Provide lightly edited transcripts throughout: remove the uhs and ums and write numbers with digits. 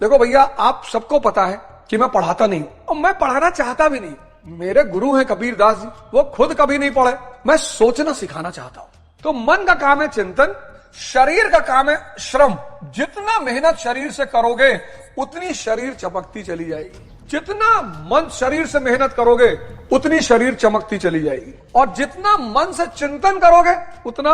देखो भैया, आप सबको पता है कि मैं पढ़ाता नहीं और मैं पढ़ाना चाहता भी नहीं। मेरे गुरु हैं कबीर दास जी, वो खुद कभी नहीं पढ़े। मैं सोचना सिखाना चाहता हूं। तो मन का काम है चिंतन, शरीर का काम है श्रम। जितना मेहनत शरीर से करोगे उतनी शरीर चमकती चली जाएगी। जितना मन शरीर से मेहनत करोगे उतनी शरीर चमकती चली जाएगी। और जितना मन से चिंतन करोगे उतना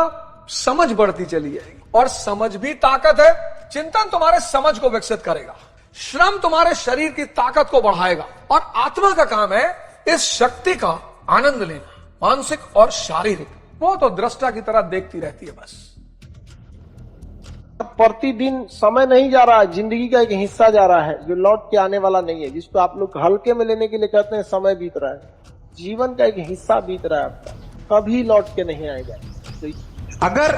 समझ बढ़ती चली जाएगी। और समझ भी ताकत है। चिंतन तुम्हारे समझ को विकसित करेगा, श्रम तुम्हारे शरीर की ताकत को बढ़ाएगा। और आत्मा का काम है इस शक्ति का आनंद लेना, मानसिक और शारीरिक। वो तो दृष्टा की तरह देखती रहती है बस। प्रतिदिन समय नहीं जा रहा है, जिंदगी का एक हिस्सा जा रहा है जो लौट के आने वाला नहीं है, जिसको आप लोग हल्के में लेने के लिए कहते हैं समय बीत रहा है। जीवन का एक हिस्सा बीत रहा है आपका, कभी लौट के नहीं आएगा। तो अगर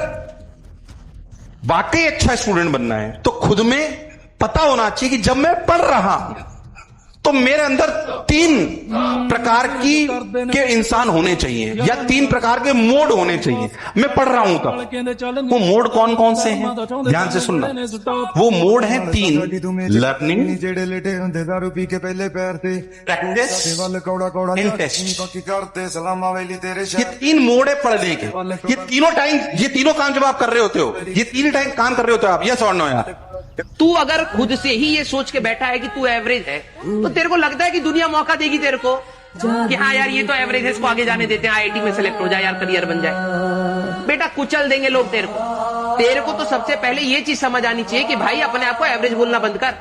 वाकई अच्छा स्टूडेंट बनना है तो खुद में पता होना चाहिए कि जब मैं पढ़ रहा हूं तो मेरे अंदर 3 प्रकार के इंसान होने चाहिए या 3 प्रकार के मोड होने चाहिए। मैं पढ़ रहा हूं तब वो मोड कौन कौन से हैं, ध्यान से सुनना। वो मोड है 3: लर्निंग, प्रैक्टिस, इंटेस्ट। ये 3 मोड है पढ़ने के। ये तीनों काम जब आप कर रहे होते हो, ये 3 टाइम काम कर रहे होते हो आप, ये समझना यार। तू अगर खुद से ही ये सोच के बैठा है कि तू एवरेज है तो तेरे को लगता है कि दुनिया मौका देगी तेरे को कि हाँ यार ये तो एवरेज है, इसको आगे जाने देते हैं, आईआईटी में सेलेक्ट हो जाए यार, करियर बन जाए। बेटा कुचल देंगे लोग तेरे को तो सबसे पहले ये चीज समझ आनी चाहिए कि भाई अपने आप को एवरेज बोलना बंद कर,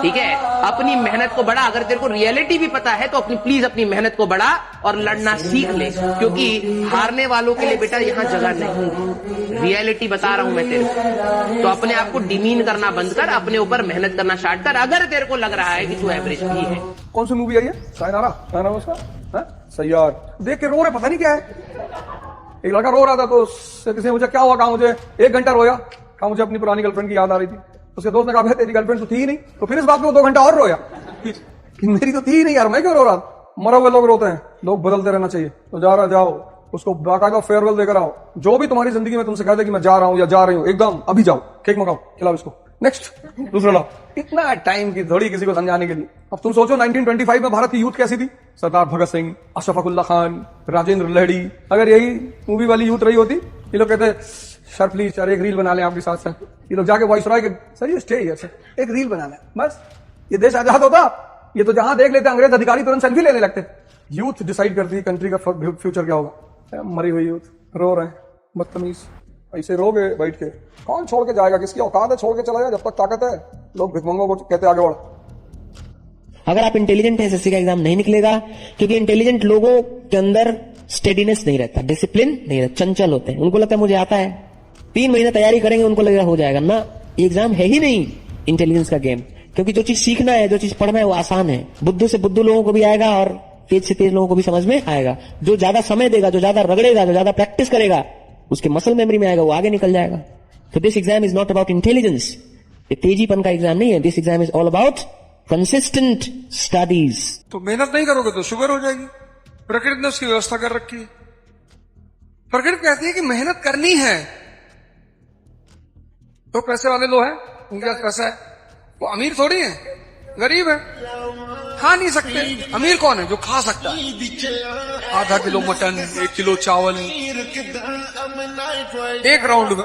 ठीक है। अपनी मेहनत को बढ़ा। अगर तेरे को रियलिटी भी पता है तो प्लीज अपनी मेहनत को बढ़ा और लड़ना सीख ले, क्योंकि हारने वालों के लिए बेटा यहाँ जगह नहीं। रियलिटी बता रहा हूं मैं तेरे को। तो अपने आप को डिमीन करना बंद कर, अपने ऊपर मेहनत करना स्टार्ट कर, अगर तेरे को लग रहा है कि तू एवरेज भी है। कौन सी मूवी आई है? सायनारा उसका सैयार। देख के रो रहे, पता नहीं क्या है। एक लड़का रो रहा था तो उससे किसी मुझे क्या हुआ, कहा मुझे 1 घंटा रोया, कहा मुझे अपनी पुरानी गर्लफ्रेंड की याद आ रही थी। उसके दोस्त ने कहा तेरी गर्लफ्रेंड तो थी ही नहीं। तो फिर इस बात में वो 2 घंटा और रोया कि मेरी तो थी ही नहीं यार, मैं क्यों रो रहा। मरे हुए लोग रोते हैं, लोग बदलते रहना चाहिए। तो जा रहा जाओ, उसको बाकायदा फेयरवेल देकर आओ। जो भी तुम्हारी जिंदगी में तुमसे कहते कि मैं जा रहा हूं या जा रही हूं, एकदम अभी जाओ, केक मंगाओ, खिलाओ इसको, नेक्स्ट दूसरा लाओ। इतना टाइम की थोड़ी किसी को समझाने के लिए। अब तुम सोचो 1925 में भारत की यूथ कैसी थी। सरदार भगत सिंह, अशरफ उल्ला खान, राजेंद्र लहड़ी। अगर यही मूवी वाली यूथ रही होती, ये लोग कहते सर प्लीज सर एक रील बना लें आपके साथ सर। ये लोग जाके वॉइस रॉय के सर ये स्टे है सर, एक रील बना लें बस, ये देश आजाद होता। ये तो जहां देख लेते अंग्रेज अधिकारी तुरंत सेल्फी लेने लगते। यूथ डिसाइड करती है कंट्री का फ्यूचर क्या होगा। मरी हुई यूथ रो रहे हैं, बदतमीज। ऐसे रोगे बैठ के, कौन छोड़ के जाएगा? किसकी औकात है छोड़ के चला जाए? जब तक ताकत है लोग भिखमंगों को कहते आगे बढ़। अगर आप इंटेलिजेंट हैं, एसएससी का एग्जाम नहीं निकलेगा, क्योंकि इंटेलिजेंट लोगों के अंदर स्टेडीनेस नहीं रहता, डिसिप्लिन नहीं रहता, चंचल होते हैं। उनको लगता है मुझे आता है, 3 महीने तैयारी करेंगे, उनको लगेगा हो जाएगा ना। एग्जाम है ही नहीं इंटेलिजेंस का गेम, क्योंकि जो चीज सीखना है, जो चीज पढ़ना है वो आसान है। बुद्धू से बुद्धू लोगों को भी आएगा और तेज से तेज लोगों को भी समझ में आएगा। जो ज्यादा समय देगा, जो ज्यादा रगड़ेगा, जो ज्यादा प्रैक्टिस करेगा, उसके मसल मेमोरी में आएगा, वो आगे निकल जाएगा। तो this exam is not about intelligence, ये तेजीपन का एग्जाम नहीं है। This exam is all about consistent studies. तो मेहनत नहीं करोगे तो शुगर हो जाएगी। प्रकृति ने उसकी व्यवस्था कर रखी है। प्रकृति कहती है कि मेहनत करनी है। तो पैसे वाले लोग हैं, उनके पास पैसा है, वो अमीर थोड़ी है, गरीब है, खा नहीं सकते। अमीर कौन है? जो खा सकता है। आधा किलो मटन, 1 किलो चावल, एक राउंड में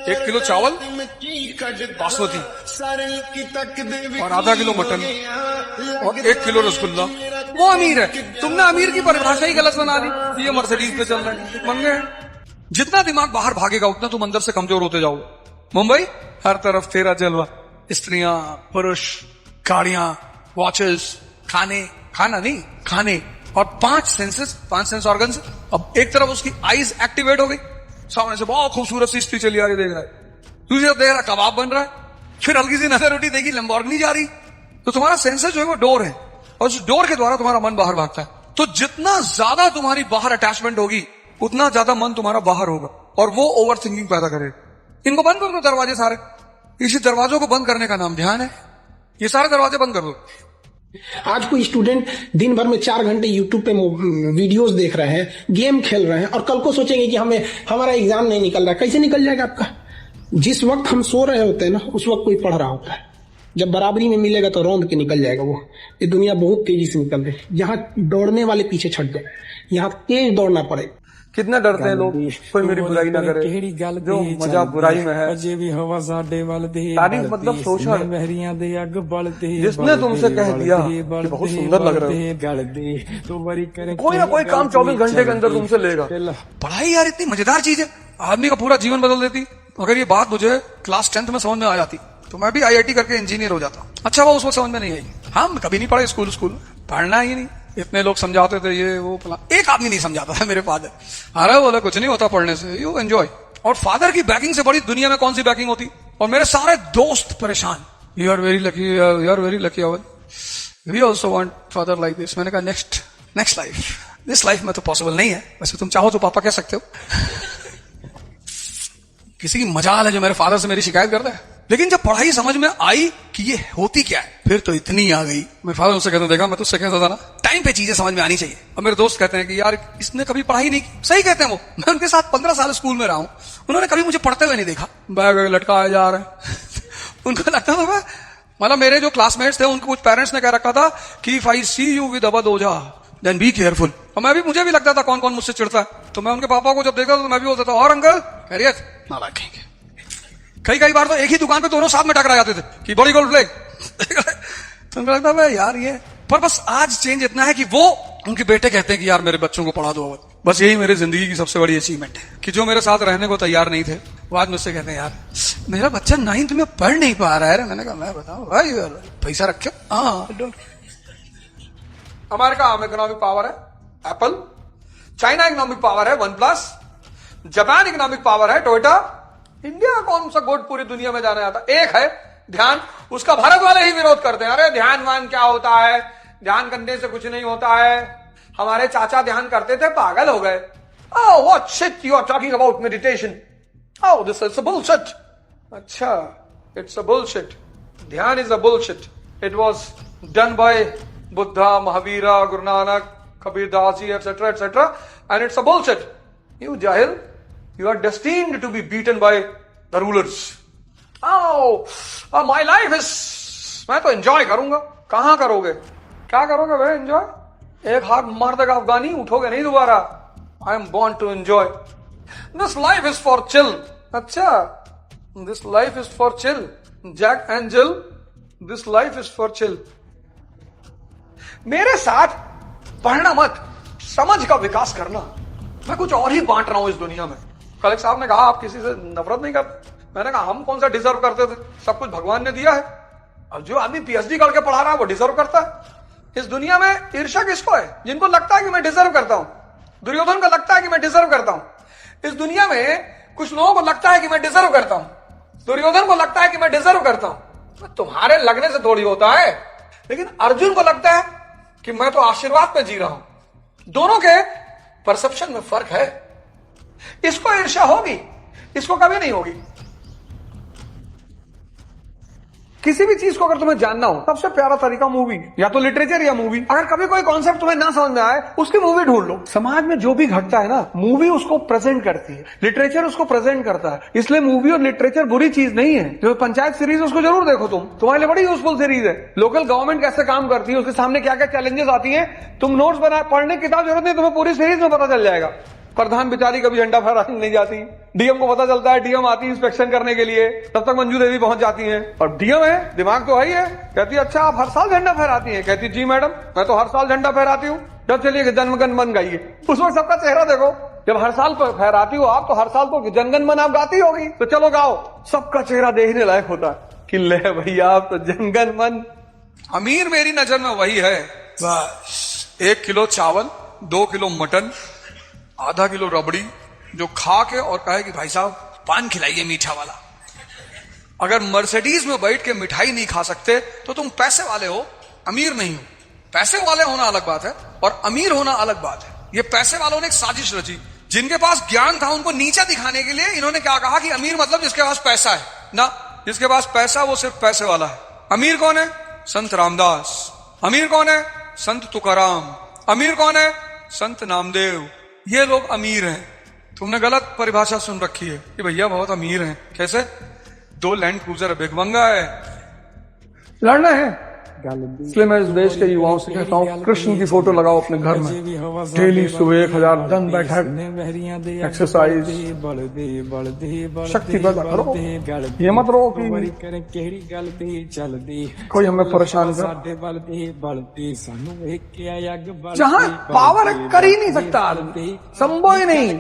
1 किलो चावल बासमती और आधा किलो मटन और 1 किलो रसगुल्ला, वो अमीर है। तुमने अमीर की परिभाषा ही गलत बना दी। ये मर्सिडीज पे चल रहा है, मंगे। जितना दिमाग बाहर भागेगा उतना तुम अंदर से कमजोर होते जाओगे। मुंबई हर तरफ तेरा जलवा, स्त्रियां, पुरुष, गाड़ियां, वॉचेस, खाने और 5 सेंस ऑर्गन्स। अब एक तरफ उसकी आईज एक्टिवेट हो गई, सामने से बहुत खूबसूरत सी स्त्री चली आ रही, देख रहा है। दूसरी तरफ देख रहा कबाब बन रहा है, फिर हल्की सी नजर उठी, देखी लंबोर्गिनी जा रही। तो तुम्हारा सेंसर जो है वो डोर है, और उस डोर के द्वारा तुम्हारा मन बाहर भागता है। तो जितना ज्यादा तुम्हारी बाहर अटैचमेंट होगी उतना ज्यादा मन तुम्हारा बाहर होगा, और वो ओवर थिंकिंग पैदा करेगा। इनको बंद कर दो दरवाजे सारे। इसी दरवाजों को बंद करने का नाम ध्यान है। ये सारे दरवाजे बंद कर दो। आज कोई स्टूडेंट दिन भर में 4 घंटे यूट्यूब पे वीडियोस देख रहे हैं, गेम खेल रहे हैं, और कल को सोचेंगे कि हमारा एग्जाम नहीं निकल रहा है। कैसे निकल जाएगा आपका? जिस वक्त हम सो रहे होते हैं ना, उस वक्त कोई पढ़ रहा होता है। जब बराबरी में मिलेगा तो रौंद के निकल जाएगा वो। ये दुनिया बहुत तेजी से निकल रही है। यहाँ दौड़ने वाले पीछे छट जाए, यहाँ तेज दौड़ना पड़ेगा। कितना डरते हैं लोग कोई मेरी बुराई ना करे, जो मजा बुराई में है। तारीफ मतलब शोषण। जिसने तुमसे कह दिया कि बहुत सुंदर लग रहे हो, कोई ना कोई काम 24 घंटे के अंदर तुमसे लेगा। पढ़ाई यार इतनी मजेदार चीज है, आदमी का पूरा जीवन बदल देती। अगर ये बात मुझे क्लास 10th में समझ में आ जाती तो मैं भी IIT करके इंजीनियर हो जाता। अच्छा वो उस वक्त समझ में नहीं आई, हम कभी नहीं पढ़े स्कूल पढ़ना ही नहीं। इतने लोग समझाते थे ये वो फला, एक आदमी नहीं समझाता था, मेरे फादर। अरे बोला कुछ नहीं होता पढ़ने से, यू एंजॉय। और फादर की बैकिंग से बड़ी दुनिया में कौन सी बैकिंग होती। और मेरे सारे दोस्त परेशान, you are very lucky, you are very lucky Avan, we also want father like this. मैंने कहा नेक्स्ट लाइफ, दिस लाइफ में तो पॉसिबल नहीं है। वैसे तुम चाहो तो पापा कह सकते हो। किसी की मजाल है जो मेरे फादर से मेरी शिकायत करता है। लेकिन जब पढ़ाई समझ में आई कि ये होती क्या है, फिर तो इतनी आ गई। मेरे फादर मुझसे कहते, देखा मैं तुझसे कहता था ना, टाइम पे चीजें समझ में आनी चाहिए। और मेरे दोस्त कहते हैं कि यार इसने कभी पढ़ाई नहीं की। सही कहते हैं वो। मैं उनके साथ 15 साल स्कूल में रहा हूं, उन्होंने कभी मुझे पढ़ते हुए नहीं देखा। बैग लटकाए जा रहे हैं। उनको लगता था मतलब मेरे जो क्लासमेट्स थे उनको कुछ पेरेंट्स ने कह रखा था कि if I see you with Avadh Ojha then be careful. और मुझे भी लगता था कौन कौन मुझसे चिढ़ता है। तो मैं उनके पापा को जब देखा तो मैं भी बोलता था, और अंकल खैरियत ना रखेंगे। कई बार तो एक ही दुकान पे दोनों साथ में टकरा जाते थे कि बड़ी गोल्ड फ्लैग। तो उनको लगता है यार ये, पर बस आज चेंज इतना है कि वो उनके बेटे कहते हैं कि यार मेरे बच्चों को पढ़ा दो। बस यही मेरी जिंदगी की सबसे बड़ी अचीवमेंट है कि जो मेरे साथ रहने को तैयार नहीं थे वो आज मुझसे कहते हैं यार मेरा बच्चा 9th में पढ़ नहीं पा रहा है। मैंने कहा मैं बताऊं भाई पैसा रखे। अमेरिका इकोनॉमिक पावर है एप्पल, चाइना इकोनॉमिक पावर है OnePlus, जापान इकोनॉमिक पावर है टोयोटा। इंडिया कौन सा गुड पूरी दुनिया में जाना जाता एक है ध्यान। उसका भारत वाले ही विरोध करते हैं, अरे ध्यान वान क्या होता है, ध्यान करने से कुछ नहीं होता है। हमारे चाचा ध्यान करते थे, पागल हो गए। Oh, what shit you are talking about meditation? Oh, this is a bullshit. अच्छा, it's a bullshit. ध्यान is a bullshit. It was done by Buddha, Mahavira, Guru Nanak, Kabir Das ji, etc., etc. And it's a bullshit. You jahil, you are destined to be beaten by the rulers. Oh, my life is, मैं तो enjoy करूंगा। कहां करोगे, क्या करोगे भाई enjoy? एक हाथ मार देगा अफगानी, उठोगे नहीं दोबारा। I am born to enjoy. This life is for chill. अच्छा, this life is for chill. Jack and Jill, this life is for chill. मेरे साथ पढ़ना मत, समझ का विकास करना। मैं कुछ और ही बांट रहा हूं इस दुनिया में। कल एक साहब ने कहा आप किसी से नफरत नहीं करते। मैंने कहा हम कौन सा डिजर्व करते थे, सब कुछ भगवान ने दिया है। अब जो आदमी PhD करके पढ़ा रहा है वो डिजर्व करता है। इस दुनिया में ईर्ष्या किसको है, जिनको लगता है कि मैं डिजर्व करता हूं। दुर्योधन को लगता है कि मैं डिजर्व करता हूं। इस दुनिया में कुछ लोगों को लगता है कि मैं डिजर्व करता हूं, दुर्योधन को लगता है कि मैं डिजर्व करता हूं। तुम्हारे लगने से थोड़ी होता है। लेकिन अर्जुन को लगता है कि मैं तो आशीर्वाद पे जी रहा हूं। दोनों के परसेप्शन में फर्क है। इसको ईर्ष्या होगी, इसको कभी नहीं होगी। किसी भी चीज को अगर तुम्हें जानना हो सबसे प्यारा तरीका मूवी, या तो लिटरेचर या मूवी। अगर कभी कोई कॉन्सेप्ट तुम्हें ना समझ में आए उसकी मूवी ढूंढ लो। समाज में जो भी घटता है ना, मूवी उसको प्रेजेंट करती है, लिटरेचर उसको प्रेजेंट करता है। इसलिए मूवी और लिटरेचर बुरी चीज नहीं है। जो पंचायत सीरीज उसको जरूर देखो, तुम्हारे लिए बड़ी यूजफुल सीरीज है। लोकल गवर्नमेंट कैसे काम करती है, उसके सामने क्या क्या चैलेंजेस आती है, तुम नोट्स बना पढ़ने की किताब जरूरत नहीं, तुम्हें पूरी सीरीज में पता चल जाएगा। प्रधान बेचारी कभी झंडा फहराने नहीं जाती, डीएम को पता चलता है, डीएम आती है इंस्पेक्शन करने के लिए, तब तक मंजू देवी पहुंच जाती हैं। और डीएम है, दिमाग तो है ही है। कहती है अच्छा आप हर साल झंडा फहराती हैं? कहती जी मैडम मैं तो हर साल झंडा फहराती हूँ। जब चलिए जनगण मन गाइए। उस वक्त सबका चेहरा देखो, जब हर साल फहराती हो आप तो हर साल तो जनगण मन आप गाती होगी, तो चलो गाओ। सबका चेहरा देखने लायक होता है कि ले भैया आप तो जनगण मन। अमीर मेरी नजर में वही है बस 1 किलो चावल, 2 किलो मटन, आधा किलो रबड़ी, जो खा के और कहे कि भाई साहब पान खिलाइए मीठा वाला। अगर मर्सिडीज में बैठ के मिठाई नहीं खा सकते तो तुम पैसे वाले हो, अमीर नहीं हो। पैसे वाले होना अलग बात है और अमीर होना अलग बात है। ये पैसे वालों ने एक साजिश रची। जिनके पास ज्ञान था उनको नीचा दिखाने के लिए इन्होंने क्या कहा कि अमीर मतलब जिसके पास पैसा है ना, जिसके पास पैसा वो सिर्फ पैसे वाला है। अमीर कौन है? संत रामदास। अमीर कौन है? संत तुकाराम। अमीर कौन है? संत नामदेव। ये लोग अमीर हैं। तुमने गलत परिभाषा सुन रखी है कि भैया बहुत अमीर हैं। कैसे? 2 लैंड क्रूजर भिखमंगा है। लड़ना है इसलिए मैं इस देश के युवाओं से कहता हूँ, कृष्ण की फोटो लगाओ अपने घर में, डेली सुबह 1000 दन बैठक, एक्सरसाइज, शक्ति पैदा करो। ये मत रहो कि कोई हमें परेशान कर। जहां पावर कर ही नहीं सकता, संभव ही नहीं।